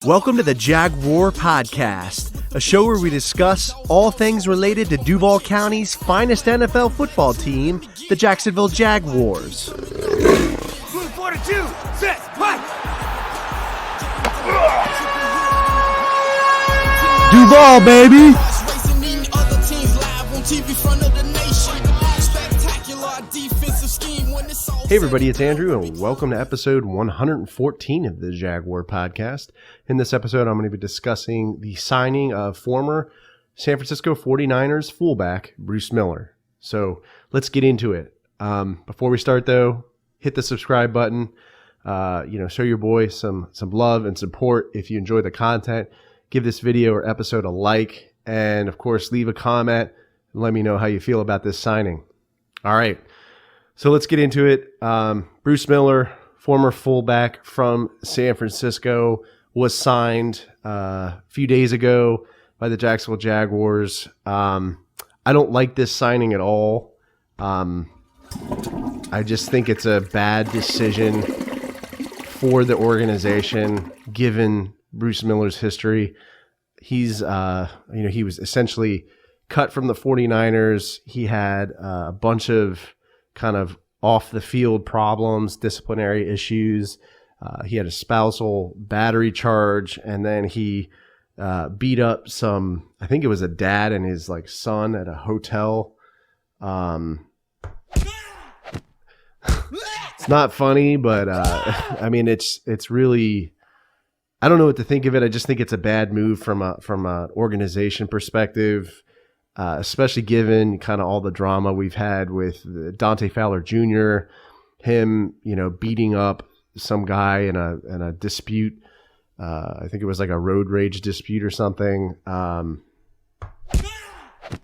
Welcome to the Jaguar Podcast, a show where we discuss all things related to Duval County's finest NFL football team, the Jacksonville Jaguars. Move 42, set, fight! Duval, baby! Hey everybody, it's Andrew, and welcome to episode 114 of the Jaguar Podcast. In this episode, I'm going to be discussing the signing of former San Francisco 49ers fullback Bruce Miller. So let's get into it. Before we start, though, hit the subscribe button. Show your boy some love and support if you enjoy the content. Give this video or episode a like, and of course, leave a comment and let me know how you feel about this signing. All right. So let's get into it. Bruce Miller, former fullback from San Francisco, was signed a few days ago by the Jacksonville Jaguars. I don't like this signing at all. I just think it's a bad decision for the organization, given Bruce Miller's history. He's, he was essentially cut from the 49ers. He had a bunch of kind of off the field problems, disciplinary issues. He had a spousal battery charge, and then he beat up I think it was a dad and his son at a hotel. It's not funny, but it's really, I don't know what to think of it. I just think it's a bad move from an organization perspective. Especially given kind of all the drama we've had with Dante Fowler Jr., him, beating up some guy in a dispute. I think it was like a road rage dispute or something.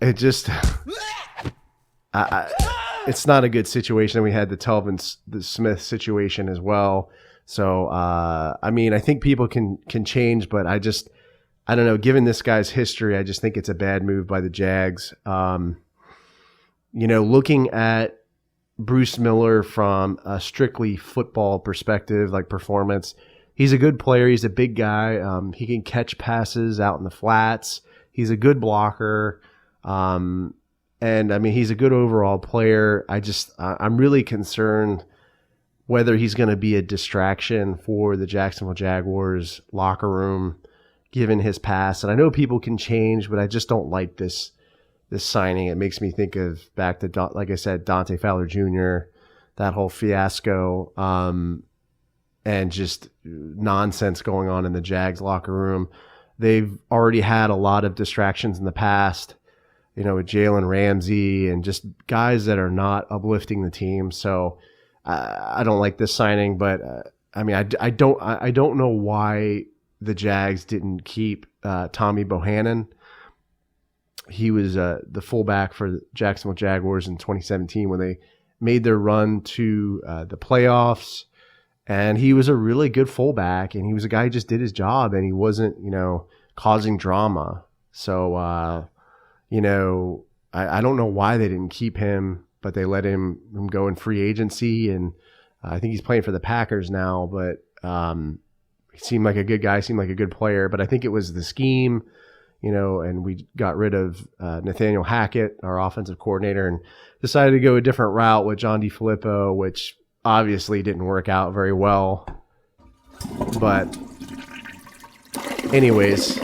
It's not a good situation. We had the Telvin Smith situation as well. So, I think people can change, but I don't know. Given this guy's history, I just think it's a bad move by the Jags. Looking at Bruce Miller from a strictly football perspective, like performance, he's a good player. He's a big guy. He can catch passes out in the flats. He's a good blocker. And he's a good overall player. I'm really concerned whether he's going to be a distraction for the Jacksonville Jaguars locker room, given his past. And I know people can change, but I just don't like this signing. It makes me think of back to, like I said, Dante Fowler Jr., that whole fiasco, and just nonsense going on in the Jags locker room. They've already had a lot of distractions in the past, with Jalen Ramsey and just guys that are not uplifting the team. So I don't like this signing, but I don't know why the Jags didn't keep Tommy Bohannon. He was the fullback for the Jacksonville Jaguars in 2017 when they made their run to the playoffs. And he was a really good fullback, and he was a guy who just did his job, and he wasn't, causing drama. So, I don't know why they didn't keep him, but they let him go in free agency. And I think he's playing for the Packers now, but he seemed like a good guy, seemed like a good player, but I think it was the scheme, and we got rid of Nathaniel Hackett, our offensive coordinator, and decided to go a different route with John DeFilippo, which obviously didn't work out very well. But anyways,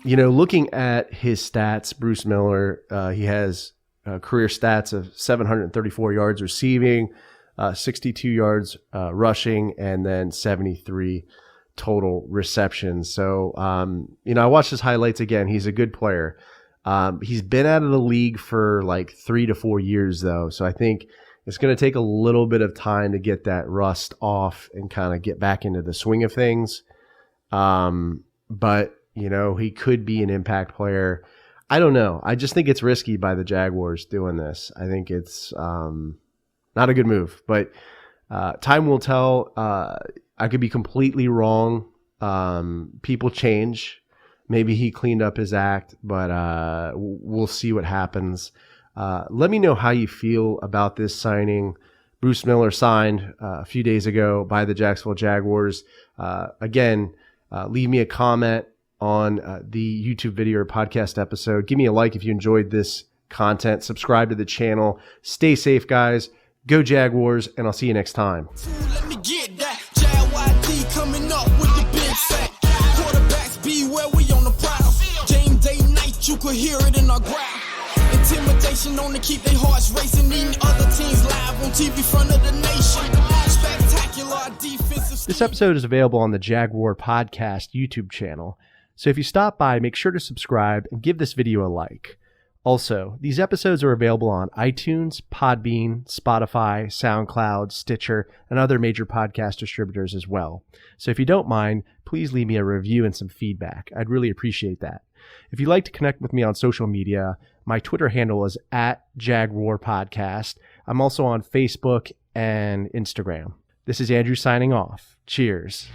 looking at his stats, Bruce Miller, he has career stats of 734 yards receiving, 62 yards rushing, and then 73 total receptions. So, I watched his highlights again. He's a good player. He's been out of the league for 3 to 4 years, though. So I think it's going to take a little bit of time to get that rust off and kind of get back into the swing of things. But, he could be an impact player. I don't know. I just think it's risky by the Jaguars doing this. I think it's not a good move, but time will tell. I could be completely wrong. People change. Maybe he cleaned up his act, but we'll see what happens. Let me know how you feel about this signing. Bruce Miller signed a few days ago by the Jacksonville Jaguars. Again, leave me a comment on the YouTube video or podcast episode. Give me a like if you enjoyed this content. Subscribe to the channel. Stay safe, guys. Go Jaguars, and I'll see you next time. Let me get that. JYD coming up with the big sack. Quarterbacks beware, we on the prowl. Game day night, you could hear it in our growl. Intimidation on to keep their hearts racing. Eating other teams live on TV front of the nation. Spectacular defensive. This episode is available on the Jaguar Podcast YouTube channel. So if you stop by, make sure to subscribe and give this video a like. Also, these episodes are available on iTunes, Podbean, Spotify, SoundCloud, Stitcher, and other major podcast distributors as well. So if you don't mind, please leave me a review and some feedback. I'd really appreciate that. If you'd like to connect with me on social media, my Twitter handle is @JagwarPodcast. I'm also on Facebook and Instagram. This is Andrew signing off. Cheers.